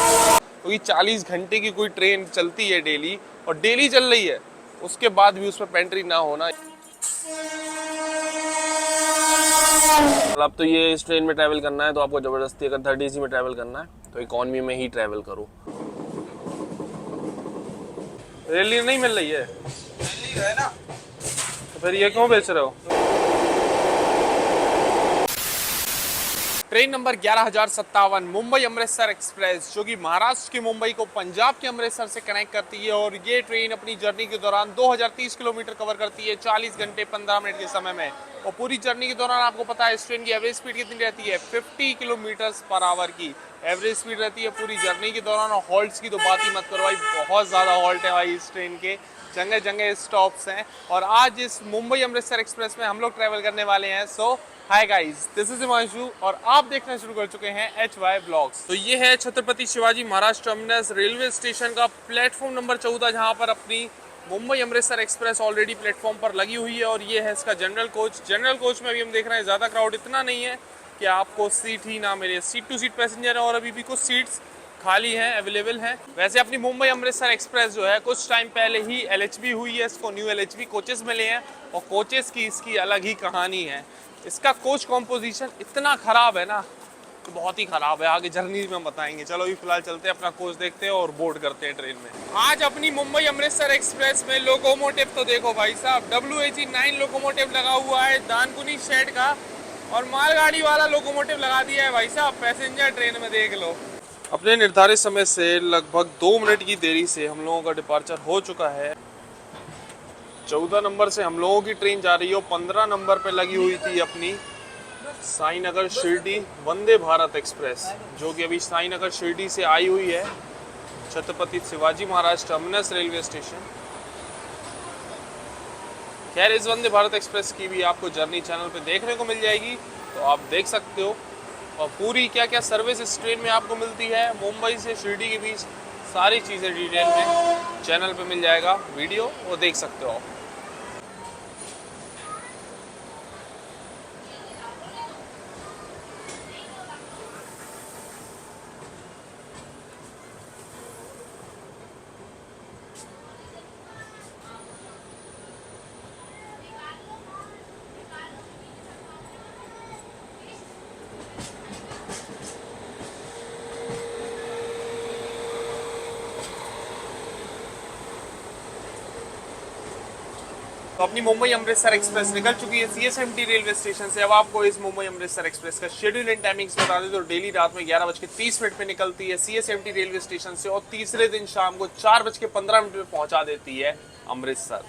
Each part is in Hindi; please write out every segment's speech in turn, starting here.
क्योंकि 40 घंटे की कोई ट्रेन चलती है डेली और डेली चल रही है, उसके बाद भी उसमें पेंट्री ना होना। अब तो ये इस ट्रेन में ट्रैवल करना है तो आपको जबरदस्ती अगर 3rd AC में ट्रैवल करना है तो इकोनॉमी में ही ट्रैवल करो। रेली नहीं मिल रही है, है ना? तो फिर ये क्यों बेच रहे हो? Train number 11,057 Mumbai Amritsar express, जो कि महाराष्ट्र की मुंबई को पंजाब के अमृतसर से कनेक्ट करती है। और ये ट्रेन अपनी जर्नी के दौरान 2030 किलोमीटर कवर करती है 40 घंटे 15 मिनट के समय में। और पूरी जर्नी के दौरान आपको पता है इस ट्रेन की एवरेज स्पीड कितनी रहती है? 50 किलोमीटर पर आवर की एवरेज स्पीड रहती है पूरी जर्नी के दौरान। और हॉल्ट्स की तो बात ही मत करो भाई, बहुत ज़्यादा हॉल्ट है भाई इस ट्रेन के, जगह जगह स्टॉप्स हैं। और आज इस मुंबई अमृतसर एक्सप्रेस में हम लोग ट्रैवल करने वाले हैं। So hi guys, this is Himanshu और आप देखना शुरू कर चुके हैं HY ब्लॉग्स। तो ये है Chhatrapati Shivaji Maharaj terminus railway station का प्लेटफॉर्म नंबर 14, जहां पर अपनी Mumbai Amritsar express already platform पर लगी हुई है। और ये है इसका जनरल कोच। जनरल कोच में अभी हम देख रहे हैं ज़्यादा क्राउड इतना नहीं है कि आपको सीट ही ना मिले। सीट टू सीट पैसेंजर है और अभी भी कुछ सीट्स खाली हैं, अवेलेबल हैं। वैसे अपनी मुंबई अमृतसर एक्सप्रेस जो है कुछ टाइम पहले ही LHB हुई है, इसको न्यू LHB कोचेस मिले हैं और कोचेस की इसकी अलग ही कहानी है। इसका कोच कॉम्पोजिशन इतना ख़राब है ना, तो बहुत ही ख़राब है, आगे जर्नी में बताएंगे। चलो अभी फिलहाल चलते हैं, अपना कोच देखते हैं और बोर्ड करते हैं ट्रेन में। आज अपनी मुंबई अमृतसर एक्सप्रेस में लोकोमोटिव तो देखो भाई साहब, WAG 9 लोकोमोटिव लगा हुआ है दानकुनी शेड का, और मालगाड़ी वाला लोकोमोटिव लगा दिया है भाई साहब पैसेंजर ट्रेन में, देख लो। अपने निर्धारित समय से लगभग 2 मिनट की देरी से हम लोगों का डिपार्चर हो चुका है। 14 नंबर से हम लोगों की ट्रेन जा रही है और 15 नंबर पे लगी हुई थी अपनी साईनगर शिरडी वंदे भारत एक्सप्रेस, जो कि अभी साईनगर शिरडी से आई हुई है Chhatrapati Shivaji Maharaj terminus railway station. खैर इस वंदे भारत एक्सप्रेस की भी आपको जर्नी चैनल पे देखने को मिल जाएगी, तो आप देख सकते हो। और पूरी क्या क्या सर्विस इस ट्रेन में आपको मिलती है मुंबई से शिरडी के बीच, सारी चीज़ें डिटेल में चैनल पे मिल जाएगा वीडियो, वो देख सकते हो आप। तो अपनी मुंबई अमृतसर एक्सप्रेस निकल चुकी है CSMT रेलवे स्टेशन से। अब आपको इस मुंबई अमृतसर एक्सप्रेस का शेड्यूल एंड टाइमिंग्स बता दें तो डेली रात में 11:30 पे निकलती है CSMT रेलवे स्टेशन से और तीसरे दिन शाम को 4:15 पे पहुंचा देती है अमृतसर।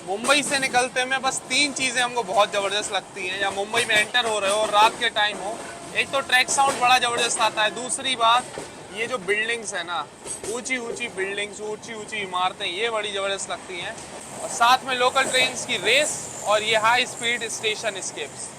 मुंबई से निकलते में बस 3 चीज़ें हमको बहुत ज़बरदस्त लगती हैं, या मुंबई में एंटर हो रहे हो और रात के टाइम हो। एक तो ट्रैक साउंड बड़ा ज़बरदस्त आता है, दूसरी बात ये जो बिल्डिंग्स है ना, ऊंची ऊंची बिल्डिंग्स, ऊंची ऊंची इमारतें, ये बड़ी ज़बरदस्त लगती हैं। और साथ में लोकल ट्रेन्स की रेस और ये हाई स्पीड स्टेशन स्केप्स।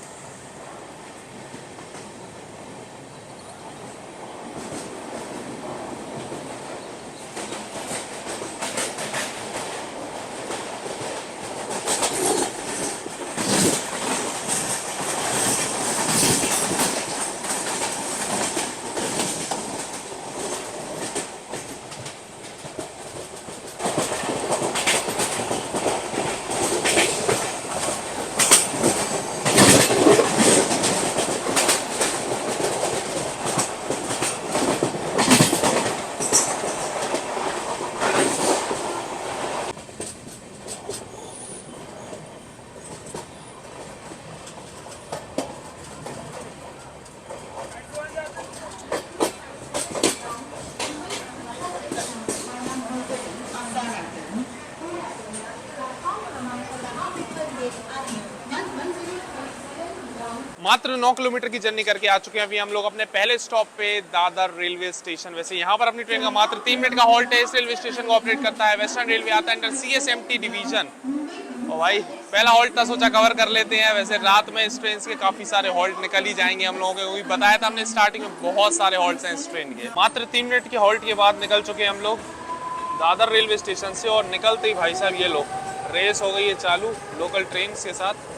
मात्र 9 किलोमीटर की जर्नी करके आ चुके हैं अभी हम लोग अपने पहले स्टॉप पे दादर रेलवे स्टेशन। वैसे यहाँ पर अपनी ट्रेन का मात्र 3 मिनट का हॉल्ट है। इस रेलवे स्टेशन को ऑपरेट करता है वेस्टर्न रेलवे, आता है अंडर CSMT डिवीजन। और भाई पहला हॉल्ट था सोचा कवर कर लेते हैं। वैसे रात में इस ट्रेन के काफी सारे हॉल्ट निकल ही जाएंगे हम लोगों के, क्योंकि बताया था हमने स्टार्टिंग में बहुत सारे हॉल्ट हैं इस ट्रेन के। मात्र 3 मिनट के हॉल्ट के बाद निकल चुके हैं हम लोग दादर रेलवे स्टेशन से और निकलते ही भाई साहब ये लो रेस हो गई है चालू लोकल ट्रेन के साथ।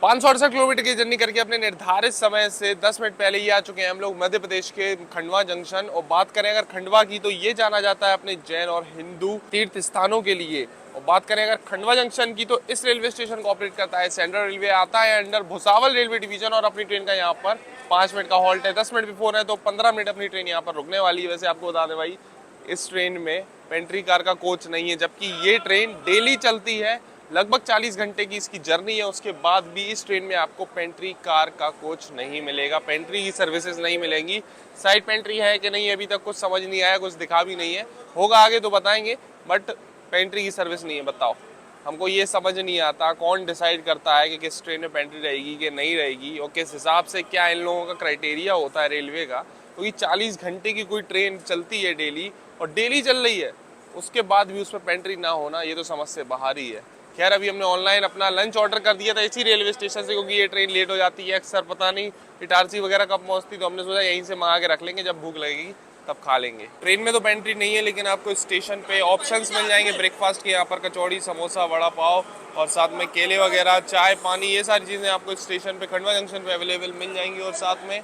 568 किलोमीटर की जर्नी करके अपने निर्धारित समय से 10 मिनट पहले ही आ चुके हैं हम लोग मध्य प्रदेश के खंडवा जंक्शन। और बात करें अगर खंडवा की तो ये जाना जाता है अपने जैन और हिंदू तीर्थ स्थानों के लिए। और बात करें अगर खंडवा जंक्शन की तो इस रेलवे स्टेशन को ऑपरेट करता है सेंट्रल रेलवे, आता है अंडर भुसावल रेलवे डिवीजन। और अपनी ट्रेन का यहाँ पर 5 मिनट का हॉल्ट है, 10 मिनट बिफोर है तो 15 मिनट अपनी ट्रेन यहाँ पर रुकने वाली है। वैसे आपको बता दें भाई, इस ट्रेन में पेंट्री कार का कोच नहीं है, जबकि ये ट्रेन डेली चलती है। लगभग 40 घंटे की इसकी जर्नी है, उसके बाद भी इस ट्रेन में आपको पेंट्री कार का कोच नहीं मिलेगा, पेंट्री की सर्विसेज नहीं मिलेंगी। साइड पेंट्री है कि नहीं अभी तक कुछ समझ नहीं आया, कुछ दिखा भी नहीं है, होगा आगे तो बताएंगे, बट पेंट्री की सर्विस नहीं है। बताओ, हमको ये समझ नहीं आता कौन डिसाइड करता है कि किस ट्रेन में पेंट्री रहेगी कि नहीं रहेगी, और किस हिसाब से क्या इन लोगों का क्राइटेरिया होता है रेलवे का। क्योंकि 40 घंटे की कोई ट्रेन चलती है डेली, और डेली चल रही है, उसके बाद भी उसमें पेंट्री ना होना ये तो समझ से बाहर ही है। खैर, अभी हमने ऑनलाइन अपना लंच ऑर्डर कर दिया था इसी रेलवे स्टेशन से, क्योंकि ये ट्रेन लेट हो जाती है अक्सर, पता नहीं इटारसी वगैरह कब पहुंचती, तो हमने सोचा यहीं से मंगा के रख लेंगे, जब भूख लगेगी तब खा लेंगे। ट्रेन में तो पेंट्री नहीं है, लेकिन आपको स्टेशन पे ऑप्शंस मिल जाएंगे ब्रेकफास्ट के। यहाँ पर कचौड़ी, समोसा, वड़ा पाव और साथ में केले वगैरह, चाय, पानी, ये सारी चीज़ें आपको स्टेशन पे खंडवा जंक्शन पे अवेलेबल मिल जाएंगी। और साथ में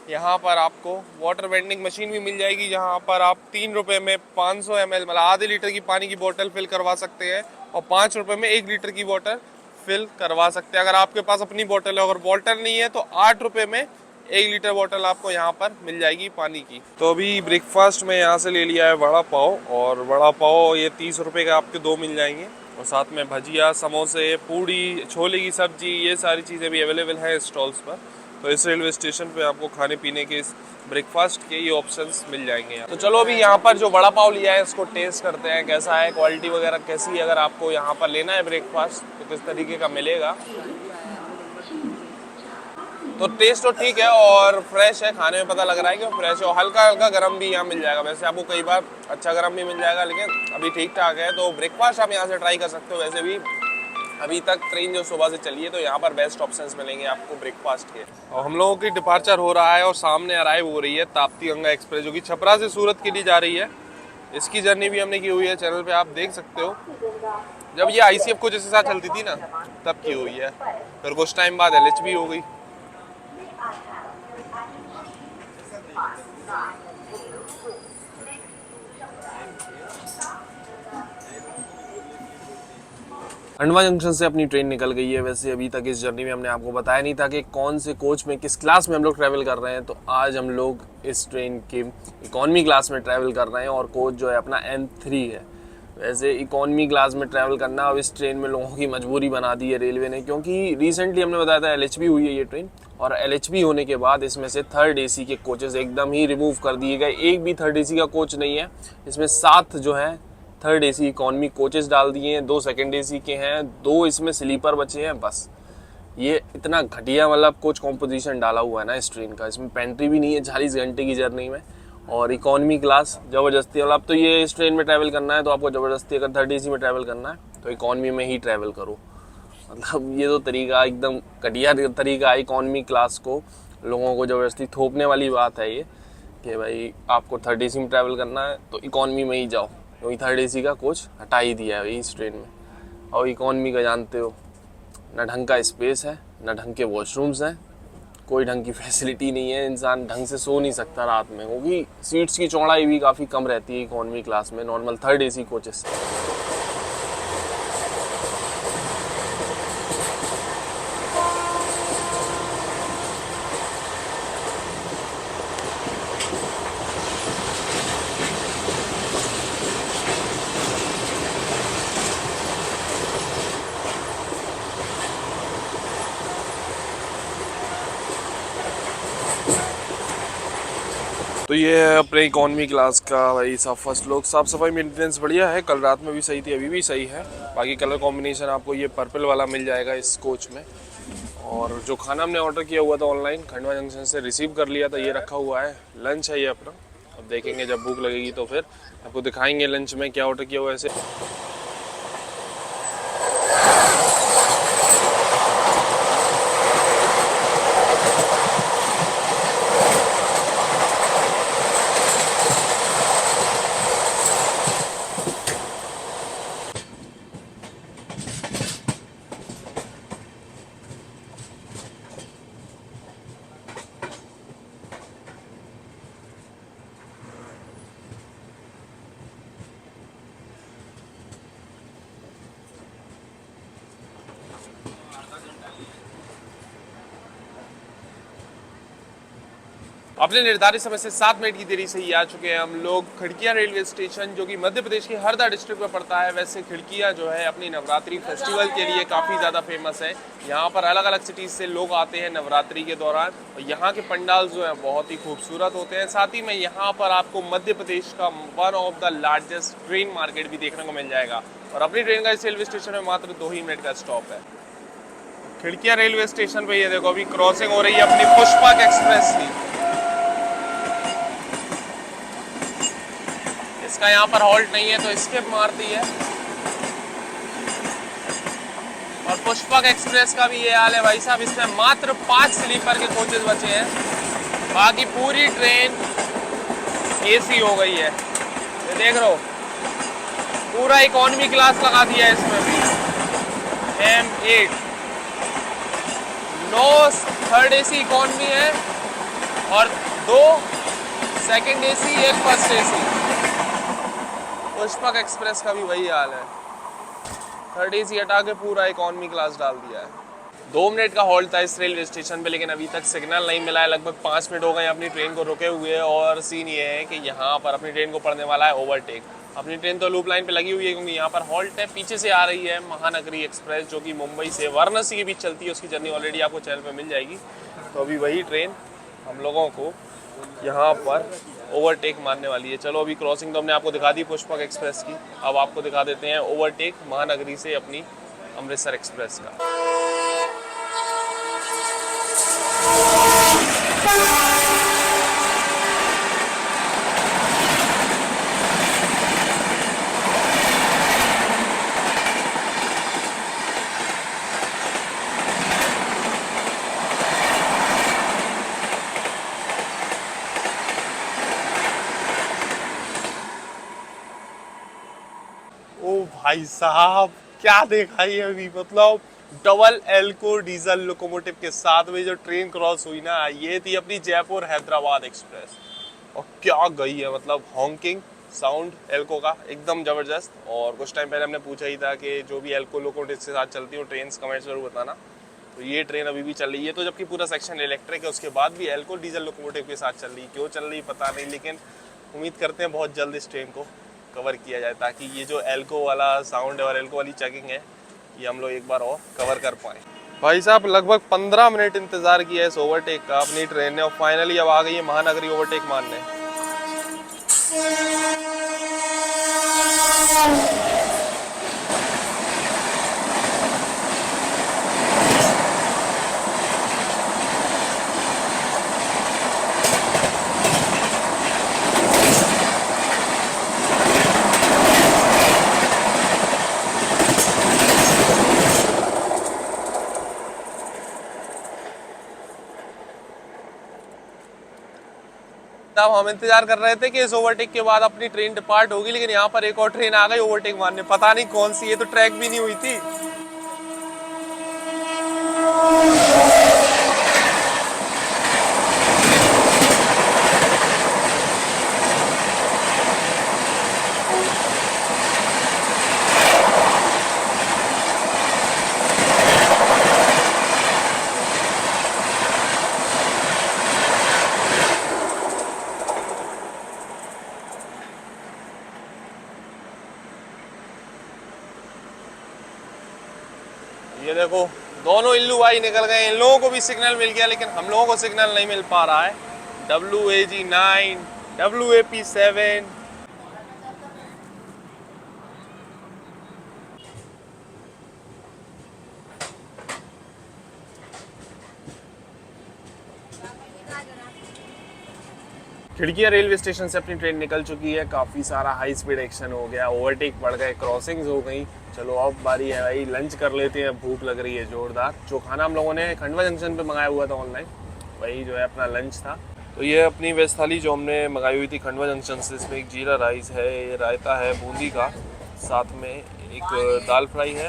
यहाँ पर आपको वाटर वेंडिंग मशीन भी मिल जाएगी, जहाँ पर आप 3 रुपये में 500 ml मतलब आधे लीटर की पानी की बोतल फिल करवा सकते हैं, और 5 रुपये में 1 लीटर की बोतल फिल करवा सकते हैं। अगर आपके पास अपनी बोतल है, अगर बोतल नहीं है तो 8 रुपये में 1 लीटर बोतल आपको यहाँ पर मिल जाएगी पानी की। तो अभी ब्रेकफास्ट में यहाँ से ले लिया है वड़ा पाव, और वड़ा पाव ये 30 रुपये का आपके 2 मिल जाएंगे। और साथ में भजिया, समोसे, पूड़ी, छोले की सब्जी, ये सारी चीज़ें भी अवेलेबल हैं स्टॉल्स पर। तो इस रेलवे स्टेशन पे आपको खाने पीने के इस ब्रेकफास्ट के ये ऑप्शंस मिल जाएंगे। तो चलो अभी यहाँ पर जो वड़ा पाव लिया है इसको टेस्ट करते हैं, कैसा है, क्वालिटी वगैरह कैसी है। अगर आपको यहाँ पर लेना है ब्रेकफास्ट तो किस तरीके का मिलेगा। तो टेस्ट तो ठीक है और फ्रेश है, खाने में पता लग रहा है कि फ्रेश है, और हल्का हल्का गर्म भी यहाँ मिल जाएगा। वैसे आपको कई बार अच्छा गर्म भी मिल जाएगा, लेकिन अभी ठीक ठाक है। तो ब्रेकफास्ट आप यहाँ से ट्राई कर सकते हो। वैसे भी अभी तक ट्रेन जो सुबह से चली है तो यहाँ पर बेस्ट ऑप्शंस मिलेंगे आपको ब्रेकफास्ट के। और हम लोगों की डिपार्चर हो रहा है और सामने अराइव हो रही है ताप्ती गंगा एक्सप्रेस, जो कि छपरा से सूरत के लिए जा रही है। इसकी जर्नी भी हमने की हुई है, चैनल पे आप देख सकते हो। जब ये ICF को जैसे साथ चलती थी ना, तब की हुई है। फिर कुछ टाइम बाद LHB हो गई। खंडवा जंक्शन से अपनी ट्रेन निकल गई है। वैसे अभी तक इस जर्नी में हमने आपको बताया नहीं था कि कौन से कोच में किस क्लास में हम लोग ट्रैवल कर रहे हैं। तो आज हम लोग इस ट्रेन के इकॉनमी क्लास में ट्रैवल कर रहे हैं, और कोच जो है अपना M3 है। वैसे इकॉनमी क्लास में ट्रैवल करना अब इस ट्रेन में लोगों की मजबूरी बना दी है रेलवे ने, क्योंकि रिसेंटली हमने बताया था LHB हुई है ये ट्रेन, और LHB होने के बाद इसमें से 3rd AC के कोचेस एकदम ही रिमूव कर दिए गए। एक भी 3rd AC का कोच नहीं है इसमें। 7 जो है 3rd AC इकॉनमी कोचेस डाल दिए हैं, 2 2nd AC के हैं, 2 इसमें स्लीपर बचे हैं बस। ये इतना घटिया मतलब कोच कॉम्पोजिशन डाला हुआ है ना इस ट्रेन का। इसमें पेंट्री भी नहीं है 40 घंटे की जर्नी में, और इकॉनमी क्लास ज़बरदस्ती मतलब। अब तो ये इस ट्रेन में ट्रैवल करना है तो आपको ज़बरदस्ती अगर 3rd AC में ट्रैवल करना है तो इकॉनमी में ही ट्रैवल करो। मतलब ये तो तरीका एकदम घटिया तरीका है इकॉनमी क्लास को लोगों को ज़बरदस्ती थोपने वाली बात है ये, कि भाई आपको 3rd AC में ट्रैवल करना है तो इकॉनमी में ही जाओ, क्योंकि 3rd AC का कोच हटा ही दिया है इस ट्रेन में। और इकॉनमी का जानते हो, ना ढंग का स्पेस है, ना ढंग के वॉशरूम्स हैं, कोई ढंग की फैसिलिटी नहीं है, इंसान ढंग से सो नहीं सकता रात में, क्योंकि सीट्स की चौड़ाई भी काफ़ी कम रहती है इकॉनमी क्लास में नॉर्मल 3rd AC कोचेस से। तो ये है अपने इकॉनमी क्लास का भाई साहब फर्स्ट लुक। साफ सफाई मेंटेनेंस बढ़िया है, कल रात में भी सही थी, अभी भी सही है। बाकी कलर कॉम्बिनेशन आपको ये पर्पल वाला मिल जाएगा इस कोच में। और जो खाना हमने ऑर्डर किया हुआ था ऑनलाइन खंडवा जंक्शन से रिसीव कर लिया था, ये रखा हुआ है, लंच है ये अपना। अब देखेंगे जब भूख लगेगी तो फिर आपको दिखाएंगे लंच में क्या ऑर्डर किया हुआ है। ऐसे अपने निर्धारित समय से 7 मिनट की देरी से ही आ चुके हैं हम लोग खिड़कियां रेलवे स्टेशन, जो कि मध्य प्रदेश के हरदा डिस्ट्रिक्ट में पड़ता है। वैसे खिड़कियां जो है अपनी नवरात्रि फेस्टिवल के लिए काफ़ी ज़्यादा फेमस है। यहाँ पर अलग अलग सिटीज़ से लोग आते हैं नवरात्रि के दौरान, और यहाँ के पंडाल जो हैं बहुत ही खूबसूरत होते हैं। साथ ही में यहाँ पर आपको मध्य प्रदेश का one of the largest train market भी देखने को मिल जाएगा। और अपनी ट्रेन का इस रेलवे स्टेशन में मात्र 2 ही मिनट का स्टॉप है। खिड़कियां रेलवे स्टेशन पे ये देखो अभी क्रॉसिंग हो रही है अपनी पुष्पक एक्सप्रेस की। इसका यहाँ पर हॉल्ट नहीं है तो स्किप मारती है। और पुष्पक एक्सप्रेस का भी ये हाल है भाई साहब, इसमें मात्र 5 स्लीपर के कोचेस बचे हैं, बाकी पूरी ट्रेन एसी हो गई है। ये देख रहे हो पूरा इकोनॉमी क्लास लगा दिया है इसमें भी। M8 9 थर्ड एसी इकोनॉमी है और 2 second AC, 1 first AC. Pushpak express का भी वही हाल है, थर्ड एसी हटा के पूरा इकोनॉमी क्लास डाल दिया है। 2 मिनट का हॉल्ट था इस रेलवे स्टेशन पे, लेकिन अभी तक सिग्नल नहीं मिला है। लगभग 5 मिनट हो गए अपनी ट्रेन को रुके हुए। और सीन ये है कि यहाँ पर अपनी ट्रेन को पड़ने वाला है ओवरटेक। अपनी ट्रेन तो लूप लाइन पे लगी हुई है क्योंकि यहाँ पर हॉल्ट है। पीछे से आ रही है महानगरी एक्सप्रेस, जो कि मुंबई से वाराणसी के बीच चलती है। उसकी जर्नी ऑलरेडी आपको चैनल पे मिल जाएगी। तो अभी वही ट्रेन हम लोगों को यहाँ पर ओवरटेक मारने वाली है। चलो अभी क्रॉसिंग तो हमने आपको दिखा दी पुष्पक एक्सप्रेस की, अब आपको दिखा देते हैं ओवरटेक महानगरी से अपनी अमृतसर एक्सप्रेस का। ओ भाई साहब क्या देखा ये अभी, मतलब डबल एल्को डीजल लोकोमोटिव के साथ में जो ट्रेन क्रॉस हुई ना, ये थी अपनी जयपुर हैदराबाद एक्सप्रेस। और क्या गई है, मतलब हॉन्किंग साउंड एल्को का एकदम जबरदस्त। और कुछ टाइम पहले हमने पूछा ही था कि जो भी एल्को लोकोमोटिव के साथ चलती हो ट्रेन कमेंट्स जरूर बताना। तो ये ट्रेन अभी भी चल रही है, तो जबकि पूरा सेक्शन इलेक्ट्रिक है उसके बाद भी एल्को डीजल लोकोमोटिव के साथ चल रही है। क्यों चल रही पता नहीं, लेकिन उम्मीद करते हैं बहुत जल्द इस ट्रेन को कवर किया जाए, ताकि ये जो एल्को वाला साउंड है और एल्को वाली चेकिंग है ये हम लोग एक बार और कवर कर पाए। भाई साहब लगभग 15 मिनट इंतजार किया है इस ओवरटेक का अपनी ट्रेन ने, और फाइनली अब आ गई है महानगरी ओवरटेक मारने। तब हम इंतजार कर रहे थे कि इस ओवरटेक के बाद अपनी ट्रेन डिपार्ट होगी, लेकिन यहाँ पर एक और ट्रेन आ गई ओवरटेक मारने, पता नहीं कौन सी, ये तो ट्रैक भी नहीं हुई थी। ये देखो दोनों इल्लू भाई निकल गए, इन लोगों को भी सिग्नल मिल गया, लेकिन हम लोगों को सिग्नल नहीं मिल पा रहा है। WAG9, WAP7। खिड़कियां रेलवे स्टेशन से अपनी ट्रेन निकल चुकी है। काफ़ी सारा हाई स्पीड एक्शन हो गया, ओवरटेक बढ़ गए, क्रॉसिंग्स हो गई। चलो अब बारी है भाई लंच कर लेते हैं, भूख लग रही है जोरदार। जो खाना हम लोगों ने खंडवा जंक्शन पे मंगाया हुआ था ऑनलाइन, वही जो है अपना लंच था। तो ये अपनी वेज थाली जो हमने मंगाई हुई थी खंडवा जंक्शन से, इसमें एक जीरा राइस है, रायता है बूंदी का, साथ में एक दाल फ्राई है,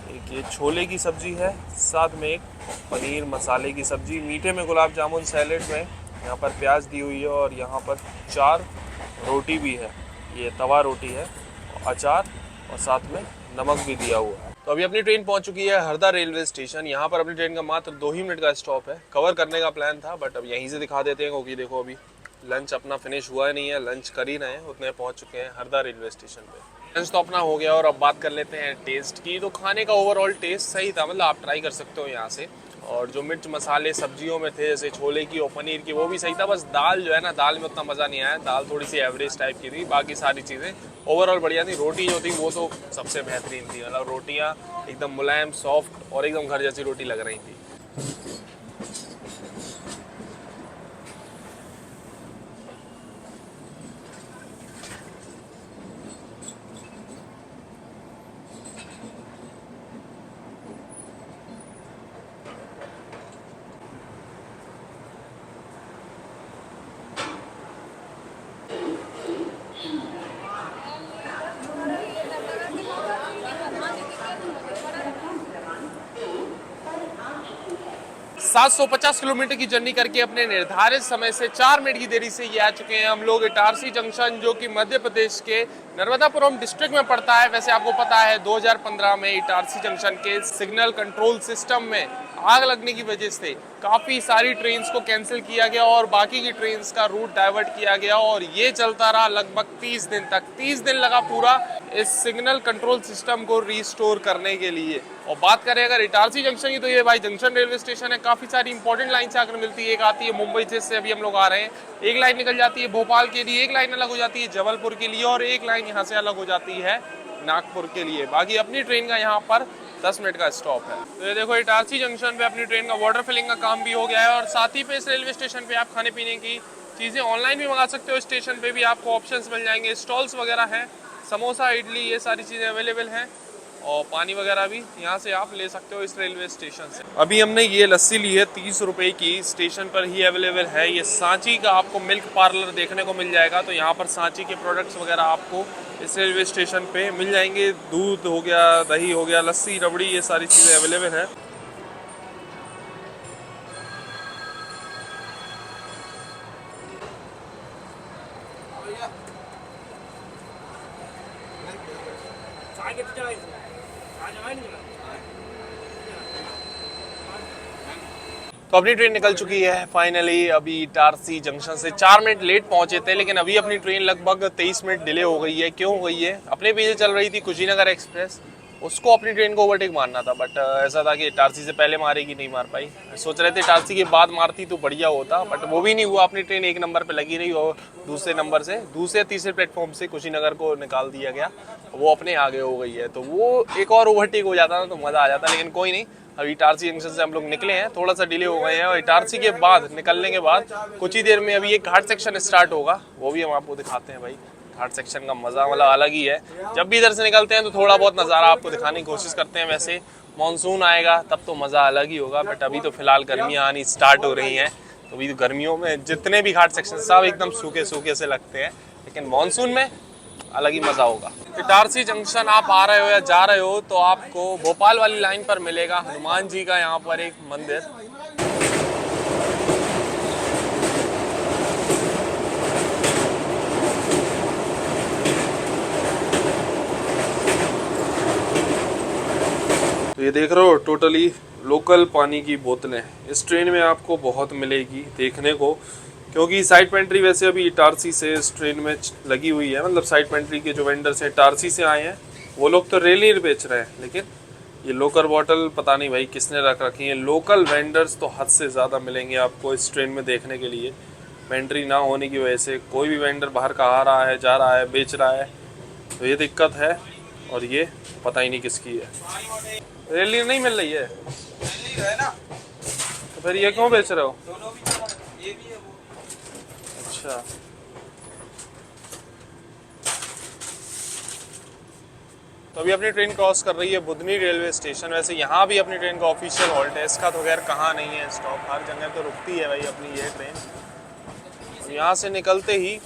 एक ये छोले की सब्ज़ी है, साथ में एक पनीर मसाले की सब्ज़ी, मीठे में गुलाब जामुन, सैलेड में यहाँ पर प्याज दी हुई है, और यहाँ पर 4 रोटी भी है, ये तवा रोटी है, अचार और साथ में नमक भी दिया हुआ है। तो अभी अपनी ट्रेन पहुंच चुकी है हरदा रेलवे स्टेशन। यहाँ पर अपनी ट्रेन का मात्र 2 ही मिनट का स्टॉप है। कवर करने का प्लान था बट अब यहीं से दिखा देते हैं, क्योंकि देखो अभी लंच अपना फिनिश हुआ नहीं है, लंच कर ही रहे हैं, उतने पहुंच चुके हैं हरदा रेलवे स्टेशन पे। लंच तो अपना हो गया और अब बात कर लेते हैं टेस्ट की। तो खाने का ओवरऑल टेस्ट सही था, मतलब आप ट्राई कर सकते हो यहाँ से। और जो मिर्च मसाले सब्जियों में थे जैसे छोले की और पनीर की, वो भी सही था। बस दाल जो है ना, दाल में उतना मज़ा नहीं आया, दाल थोड़ी सी एवरेज टाइप की थी। बाकी सारी चीज़ें ओवरऑल बढ़िया थी। रोटी जो थी वो तो सबसे बेहतरीन थी, मतलब रोटियाँ एकदम मुलायम सॉफ्ट और एकदम घर जैसी रोटी लग रही थी। 750 किलोमीटर की जर्नी करके अपने निर्धारित समय से 4 मिनट की देरी से ये आ चुके हैं हम लोग इटारसी जंक्शन, जो कि मध्य प्रदेश के नर्मदापुरम डिस्ट्रिक्ट में पड़ता है। वैसे आपको पता है 2015 में इटारसी जंक्शन के सिग्नल कंट्रोल सिस्टम में आग लगने की वजह से काफ़ी सारी ट्रेन्स को कैंसिल किया गया और बाकी की ट्रेन्स का रूट डाइवर्ट किया गया, और ये चलता रहा लगभग 30 दिन तक। 30 दिन लगा पूरा इस सिग्नल कंट्रोल सिस्टम को रीस्टोर करने के लिए। और बात करें अगर इटारसी जंक्शन की, तो ये भाई जंक्शन रेलवे स्टेशन है, काफ़ी सारी इंपॉर्टेंट लाइन से आकर मिलती है। एक आती है मुंबई से अभी हम लोग आ रहे हैं, एक लाइन निकल जाती है भोपाल के लिए, एक लाइन अलग हो जाती है जबलपुर के लिए, और एक लाइन यहाँ से अलग हो जाती है नागपुर के लिए। बाकी अपनी ट्रेन का यहाँ पर 10 मिनट का स्टॉप है। तो ये देखो इटारसी जंक्शन पे अपनी ट्रेन का वाटर फिलिंग का काम भी हो गया है, और साथ ही पे इस रेलवे स्टेशन पे आप खाने पीने की चीज़ें ऑनलाइन भी मंगा सकते हो। स्टेशन पे भी आपको ऑप्शंस मिल जाएंगे, स्टॉल्स वगैरह हैं, समोसा इडली ये सारी चीज़ें अवेलेबल हैं, और पानी वगैरह भी यहाँ से आप ले सकते हो इस रेलवे स्टेशन से। अभी हमने ये लस्सी ली है 30 रुपए की, स्टेशन पर ही अवेलेबल है। ये सांची का आपको मिल्क पार्लर देखने को मिल जाएगा, तो यहाँ पर सांची के प्रोडक्ट्स वगैरह आपको इस रेलवे स्टेशन पे मिल जाएंगे। दूध हो गया, दही हो गया, लस्सी रबड़ी, ये सारी चीज़ें अवेलेबल हैं। तो अपनी ट्रेन निकल चुकी है फाइनली। अभी इटारसी जंक्शन से 4 मिनट लेट पहुंचे थे, लेकिन अभी अपनी ट्रेन लगभग 23 मिनट डिले हो गई है। क्यों हो गई है? अपने पीछे चल रही थी कुशीनगर एक्सप्रेस, उसको अपनी ट्रेन को ओवरटेक मारना था, बट ऐसा था कि इटारसी से पहले मारेगी, नहीं मार पाई। सोच रहे थे इटारसी के बाद मारती तो बढ़िया होता, बट वो भी नहीं हुआ। अपनी ट्रेन एक नंबर पे लगी रही और दूसरे नंबर से दूसरे तीसरे प्लेटफॉर्म से कुशीनगर को निकाल दिया गया, वो अपने आगे हो गई है। तो वो एक और ओवरटेक हो जाता ना तो मज़ा आ जाता, लेकिन कोई नहीं। अभी इटारसी जंक्शन से हम लोग निकले हैं, थोड़ा सा डिले हो गए हैं, और इटारसी के बाद निकलने के बाद कुछ ही देर में अभी एक घाट सेक्शन स्टार्ट होगा, वो भी हम आपको दिखाते हैं। भाई घाट सेक्शन का मज़ा मतलब अलग ही है। जब भी इधर से निकलते हैं तो थोड़ा बहुत नज़ारा आपको दिखाने की कोशिश करते हैं। वैसे मानसून आएगा तब तो मज़ा अलग ही होगा, बट अभी तो फिलहाल गर्मियाँ आनी स्टार्ट हो रही हैं, तो अभी गर्मियों में जितने भी घाट सेक्शन सब एकदम सूखे सूखे से लगते हैं, लेकिन मानसून में अलग ही मज़ा होगा। इटारसी जंक्शन आप आ रहे हो या जा रहे हो तो आपको भोपाल वाली लाइन पर मिलेगा हनुमान जी का यहाँ पर एक मंदिर। तो ये देख रहे हो टोटली लोकल पानी की बोतलें इस ट्रेन में आपको बहुत मिलेगी देखने को, क्योंकि साइड पेंट्री वैसे अभी इटारसी से इस ट्रेन में लगी हुई है। मतलब साइड पेंट्री के जो वेंडर्स हैं इटारसी से आए हैं, वो लोग तो रेल ही बेच रहे हैं, लेकिन ये लोकल बॉटल पता नहीं भाई किसने रख रखी है। लोकल वेंडर्स तो हद से ज़्यादा मिलेंगे आपको इस ट्रेन में देखने के लिए। पेंट्री ना होने की वजह से कोई भी वेंडर बाहर का आ रहा है, जा रहा है, बेच रहा है, तो ये दिक्कत है। और ये पता ही नहीं किसकी है, रेली नहीं मिल रही है, है ना? तो फिर ये क्यों बेच रहे हो? ये भी है वो। अच्छा, तो अभी अपनी ट्रेन क्रॉस कर रही है बुधनी रेलवे स्टेशन। वैसे यहाँ भी अपनी ट्रेन का ऑफिशियल हॉल्ट है, इसका तो खैर कहाँ नहीं है स्टॉप, हर जगह तो रुकती है भाई अपनी ये ट्रेन। यहाँ से निकलते ही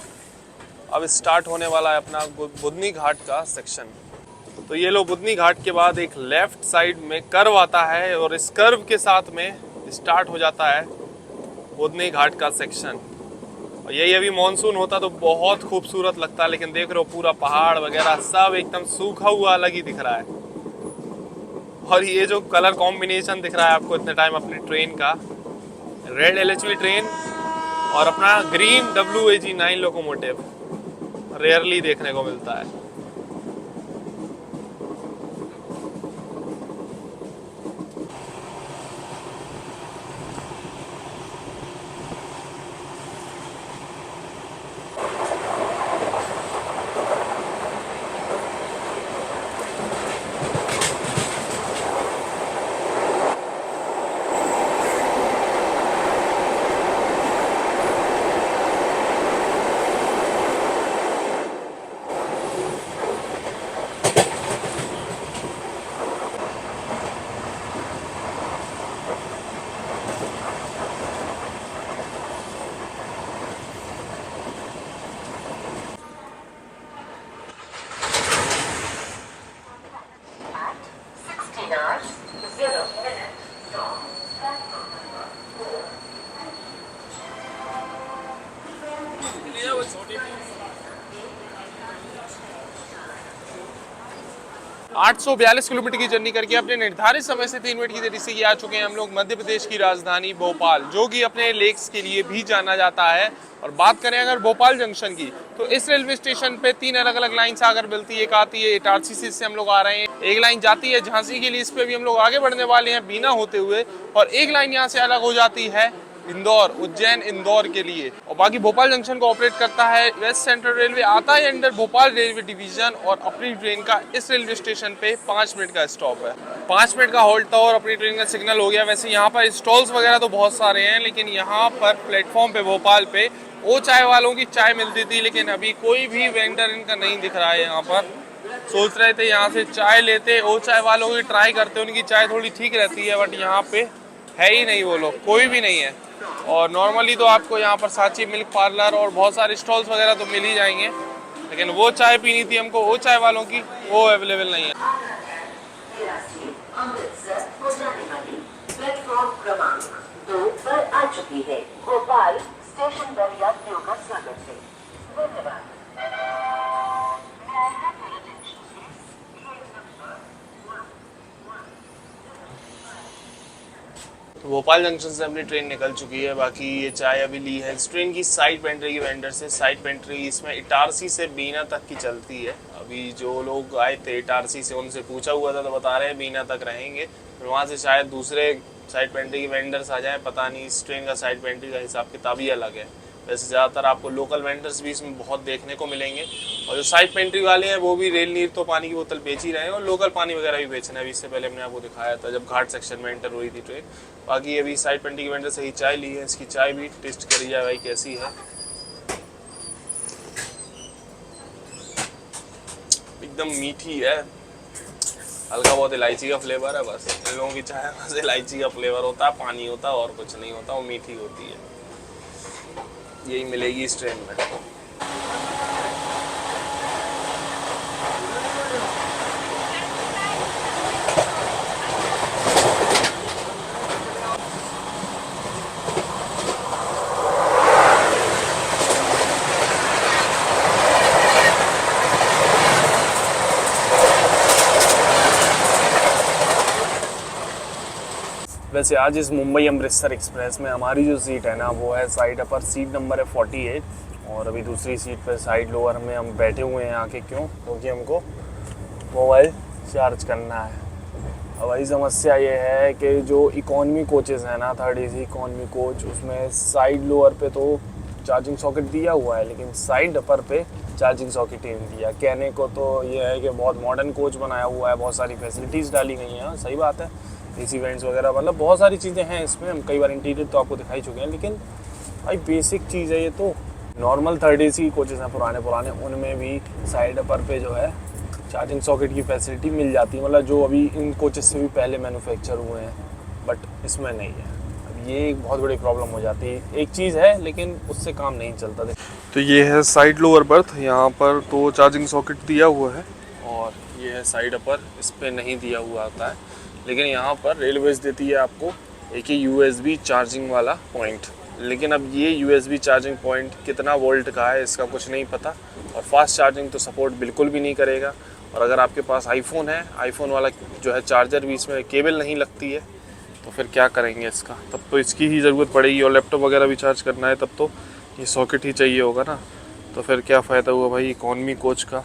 अब स्टार्ट होने वाला है अपना बुधनी घाट का सेक्शन। तो ये लो बुधनी घाट के बाद एक लेफ्ट साइड में कर्व आता है, और इस कर्व के साथ में स्टार्ट हो जाता है बुधनी घाट का सेक्शन। और यही अभी मानसून होता तो बहुत खूबसूरत लगता, लेकिन देख रहे हो पूरा पहाड़ वगैरह सब एकदम सूखा हुआ अलग ही दिख रहा है। और ये जो कलर कॉम्बिनेशन दिख रहा है आपको इतने टाइम अपनी ट्रेन का, रेड LHV ट्रेन और अपना ग्रीन WAG9 लोकोमोटिव, रेयरली देखने को मिलता है। आठ 842 किलोमीटर की जर्नी करके अपने निर्धारित समय से 3 मिनट की देरी से ये आ चुके हैं हम लोग मध्य प्रदेश की राजधानी भोपाल, जो कि अपने लेक्स के लिए भी जाना जाता है। और बात करें अगर भोपाल जंक्शन की, तो इस रेलवे स्टेशन पे 3 अलग अलग लाइन आकर मिलती है। एक आती है इटारसी से, इससे हम लोग आ रहे हैं, एक लाइन जाती है झांसी के लिए, इस पे भी हम लोग आगे बढ़ने वाले हैं बीना होते हुए, और एक लाइन यहाँ से अलग हो जाती है इंदौर, उज्जैन इंदौर के लिए। और बाकी भोपाल जंक्शन को ऑपरेट करता है वेस्ट सेंट्रल रेलवे, आता है अंडर भोपाल रेलवे डिवीजन, और अपनी ट्रेन का इस रेलवे स्टेशन पे 5 मिनट का स्टॉप है। 5 मिनट का होल्ड था और अपनी ट्रेन का सिग्नल हो गया। वैसे यहाँ पर स्टॉल्स वगैरह तो बहुत सारे हैं, लेकिन यहाँ पर प्लेटफॉर्म पे भोपाल पे वो चाय वालों की चाय मिलती थी, लेकिन अभी कोई भी वेंडर इनका नहीं दिख रहा है यहाँ पर। सोच रहे थे यहाँ से चाय लेते, वो चाय वालों की ट्राई करते, उनकी चाय थोड़ी ठीक रहती है, बट यहाँ पे है ही नहीं, वो लोग कोई भी नहीं है। और नॉर्मली तो आपको यहाँ पर सांची मिल्क पार्लर और बहुत सारे स्टॉल्स वगैरह तो मिल ही जाएंगे, लेकिन वो चाय पीनी थी हमको, वो चाय वालों की, वो अवेलेबल नहीं है। प्लेटफॉर्म क्रमांक 2 पर आ चुकी है। भोपाल स्टेशन पर यात्रियों का स्वागत है। धन्यवाद। तो भोपाल जंक्शन से अपनी ट्रेन निकल चुकी है। बाकी ये चाय अभी ली है इस ट्रेन की साइड पेंट्री की वेंडर से। साइड पेंट्री इसमें इटारसी से बीना तक की चलती है। अभी जो लोग आए थे इटारसी से, उनसे पूछा हुआ था तो बता रहे हैं बीना तक रहेंगे, फिर वहाँ से शायद दूसरे साइड पेंट्री के वेंडर्स आ जाएं, पता नहीं। इस ट्रेन का साइड पेंट्री का हिसाब किताब ही अलग है। वैसे ज़्यादातर आपको लोकल वेंडर्स भी इसमें बहुत देखने को मिलेंगे, और जो साइड पेंट्री वाले हैं वो भी रेल नीर तो पानी की बोतल बेच ही रहे हैं, और लोकल पानी वगैरह भी बेचना है। अभी इससे पहले हमने आपको दिखाया था जब घाट सेक्शन में एंटर हुई थी ट्रेन। बाकी अभी साइड पेंट्री के वेंडर से ही चाय ली है, इसकी चाय भी टेस्ट करी जाए भाई कैसी है। एकदम मीठी है, हल्का बहुत इलायची का फ्लेवर है, बस इन लोगों की चाय बस इलायची का फ्लेवर होता है, पानी होता है और कुछ नहीं होता, वो मीठी होती है। यही मिलेगी इस ट्रेन में। वैसे आज इस मुंबई अमृतसर एक्सप्रेस में हमारी जो सीट है ना, वो है साइड अपर, सीट नंबर है 48, और अभी दूसरी सीट पर साइड लोअर में हम बैठे हुए हैं आके। क्यों? क्योंकि हमको मोबाइल चार्ज करना है। अब वही समस्या ये है कि जो इकॉनमी कोचेज़ हैं ना, 3rd AC इकॉनमी कोच, उसमें साइड लोअर पे तो चार्जिंग सॉकेट दिया हुआ है, लेकिन साइड अपर पे चार्जिंग सॉकेट ही नहीं दिया। कहने को तो ये है कि बहुत मॉडर्न कोच बनाया हुआ है, बहुत सारी फैसिलिटीज़ डाली गई हैं, सही बात है, AC वेंट्स वगैरह, मतलब बहुत सारी चीज़ें हैं इसमें। हम कई बार इंटीरियर तो आपको दिखाई चुके हैं, लेकिन भाई बेसिक चीज़ है ये। तो नॉर्मल 3rd AC कोचेज़ हैं पुराने, उनमें भी साइड अपर पे जो है चार्जिंग सॉकेट की फैसिलिटी मिल जाती है, मतलब जो अभी इन कोचेज़ से भी पहले मैन्युफैक्चर हुए हैं, बट इसमें नहीं है। अब ये एक बहुत बड़ी प्रॉब्लम हो जाती है। एक चीज़ है लेकिन उससे काम नहीं चलता। तो ये है साइड लोअर बर्थ, यहाँ पर तो चार्जिंग सॉकेट दिया हुआ है, और ये है साइड अपर, इस पर नहीं दिया हुआ आता है, लेकिन यहाँ पर रेलवेज देती है आपको एक ही USB चार्जिंग वाला पॉइंट। लेकिन अब ये USB चार्जिंग पॉइंट कितना वोल्ट का है इसका कुछ नहीं पता, और फास्ट चार्जिंग तो सपोर्ट बिल्कुल भी नहीं करेगा। और अगर आपके पास आईफोन है, आईफोन वाला जो है चार्जर भी इसमें केबल नहीं लगती है, तो फिर क्या करेंगे इसका, तब तो इसकी ही ज़रूरत पड़ेगी। और लैपटॉप वगैरह भी चार्ज करना है तब तो ये सॉकेट ही चाहिए होगा ना, तो फिर क्या फ़ायदा हुआ भाई इकॉनमी कोच का।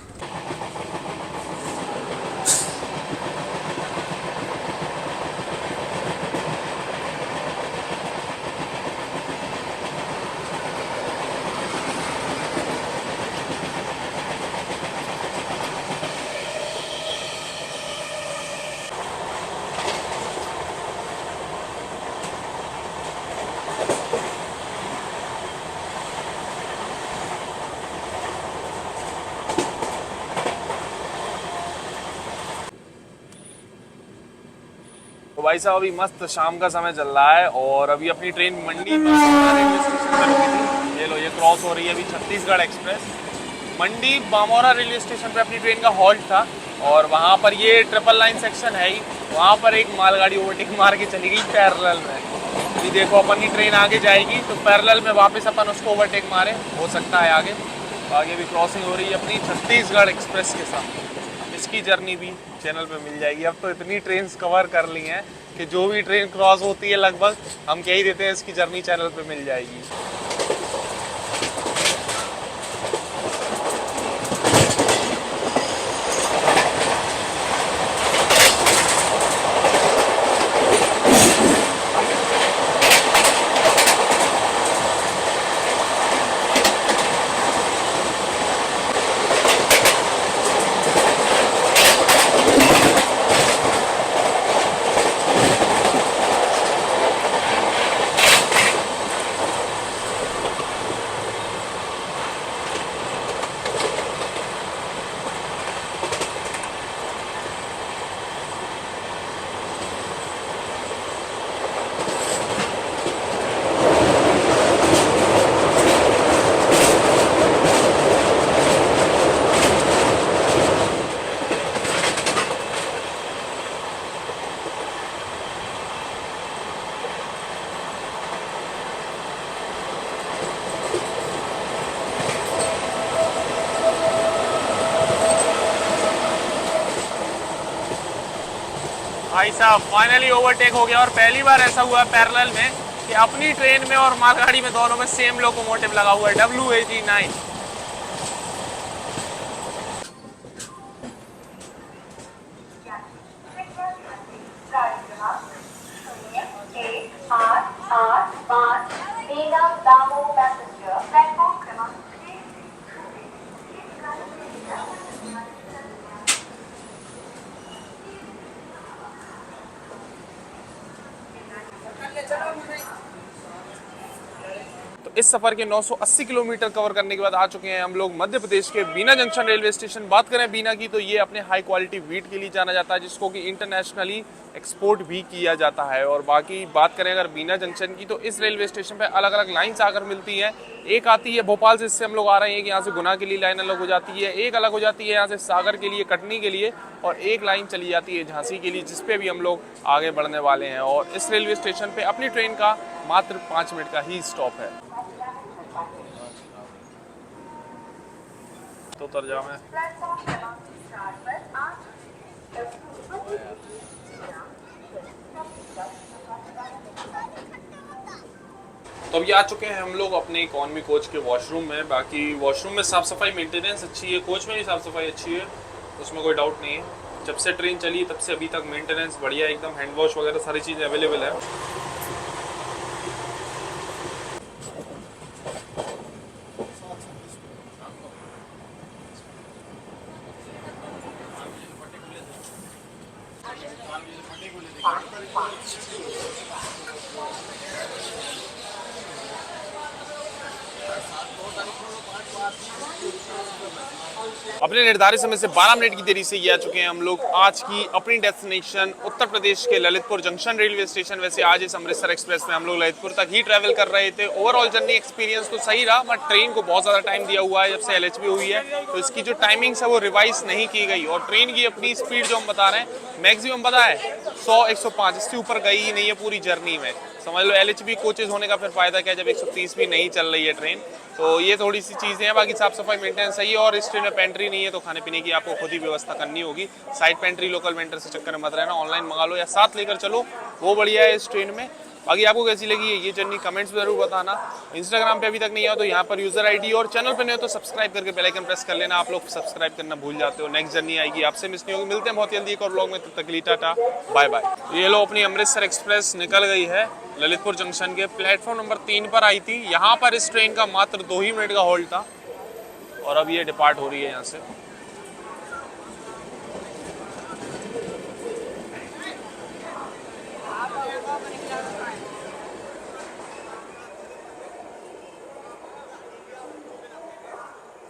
तो भाई साहब अभी मस्त शाम का समय चल रहा है और अभी अपनी ट्रेन मंडी बामोरा रेलवे स्टेशन पर रुकी थी। ये लो ये क्रॉस हो रही है अभी छत्तीसगढ़ एक्सप्रेस। मंडी बामोरा रेलवे स्टेशन पे अपनी ट्रेन का हॉल्ट था और वहाँ पर ये ट्रिपल लाइन सेक्शन है ही, वहाँ पर एक मालगाड़ी ओवरटेक मार के चली गई पैरेलल में। अभी देखो अपन की ट्रेन आगे जाएगी तो पैरेलल में वापस अपन उसको ओवरटेक मारे, हो सकता है आगे। आगे भी क्रॉसिंग हो रही है अपनी छत्तीसगढ़ एक्सप्रेस के साथ। इसकी जर्नी भी चैनल पे मिल जाएगी। अब तो इतनी ट्रेन्स कवर कर ली हैं कि जो भी ट्रेन क्रॉस होती है लगभग हम कह ही देते हैं इसकी जर्नी चैनल पे मिल जाएगी। भाई साहब फाइनली ओवरटेक हो गया और पहली बार ऐसा हुआ पैरेलल में कि अपनी ट्रेन में और मालगाड़ी में दोनों में सेम लोकोमोटिव लगा हुआ है WAG9। तो इस सफर के 980 किलोमीटर कवर करने के बाद आ चुके हैं हम लोग मध्य प्रदेश के बीना जंक्शन रेलवे स्टेशन। बात करें बीना की तो ये अपने हाई क्वालिटी वीट के लिए जाना जाता है, जिसको कि इंटरनेशनली एक्सपोर्ट भी किया जाता है। और बाकी बात करें अगर बीना जंक्शन की तो इस रेलवे स्टेशन पे अलग अलग लाइन्स आकर मिलती हैं। एक आती है भोपाल से, इससे हम लोग आ रहे हैं कि यहाँ से गुना के लिए लाइन अलग हो जाती है, एक अलग हो जाती है यहाँ से सागर के लिए, कटनी के लिए, और एक लाइन चली जाती है झांसी के लिए, जिसपे भी हम लोग आगे बढ़ने वाले हैं। और इस रेलवे स्टेशन पे अपनी ट्रेन का मात्र 5 मिनट का ही स्टॉप है। तो उतर जाओ मैं। तो अभी आ चुके हैं हम लोग अपने इकॉनमी कोच के वॉशरूम में। बाकी वॉशरूम में साफ़ सफाई मेंटेनेंस अच्छी है, कोच में भी साफ़ सफाई अच्छी है, उसमें कोई डाउट नहीं है। जब से ट्रेन चली तब से अभी तक मेंटेनेंस बढ़िया, एकदम हैंड वॉश वगैरह सारी चीज़ें अवेलेबल है। अपने निर्धारित समय से 12 मिनट की देरी से ये आ चुके हैं हम लोग आज की अपनी डेस्टिनेशन उत्तर प्रदेश के ललितपुर जंक्शन रेलवे स्टेशन। वैसे आज इस अमृतसर एक्सप्रेस में हम लोग ललितपुर तक ही ट्रैवल कर रहे थे। ओवरऑल जर्नी एक्सपीरियंस तो सही रहा, बट ट्रेन को बहुत ज़्यादा टाइम दिया हुआ है जब से LHB हुई है, तो इसकी जो टाइमिंग्स है वो रिवाइज नहीं की गई। और ट्रेन की अपनी स्पीड जो हम बता रहे हैं मैक्सिमम पता है 100-105, इससे ऊपर गई ही नहीं है पूरी जर्नी में। समझ लो LHB कोचेज होने का फिर फायदा क्या जब 130 भी नहीं चल रही है ट्रेन। तो ये थोड़ी सी चीज़ें हैं, बाकी साफ सफाई मेंटेनेंस सही है। और इस ट्रेन में पेंट्री नहीं है तो खाने पीने की आपको खुद ही व्यवस्था करनी होगी। साइड पेंट्री लोकल वेंडर से चक्कर में मत रहना, ऑनलाइन मंगा लो या साथ लेकर चलो, वो बढ़िया है इस ट्रेन में। बाकी आपको कैसी लगी ये जर्नी कमेंट्स में जरूर बताना। इंस्टाग्राम पे अभी तक नहीं हो तो यहाँ पर यूजर आईडी, और चैनल पे नहीं हो तो सब्सक्राइब करके बेल आइकन प्रेस कर लेना। आप लोग सब्सक्राइब करना भूल जाते हो। नेक्स्ट जर्नी आएगी आपसे मिस नहीं होगी। मिलते हैं बहुत जल्दी एक और व्लॉग में, तब तक के लिए टाटा बाय बाय। ये लो अपनी अमृतसर एक्सप्रेस निकल गई है ललितपुर जंक्शन के। प्लेटफॉर्म नंबर 3 पर आई थी। यहाँ पर इस ट्रेन का मात्र 2 ही मिनट का होल्ड था और अब ये डिपार्ट हो रही है यहाँ से।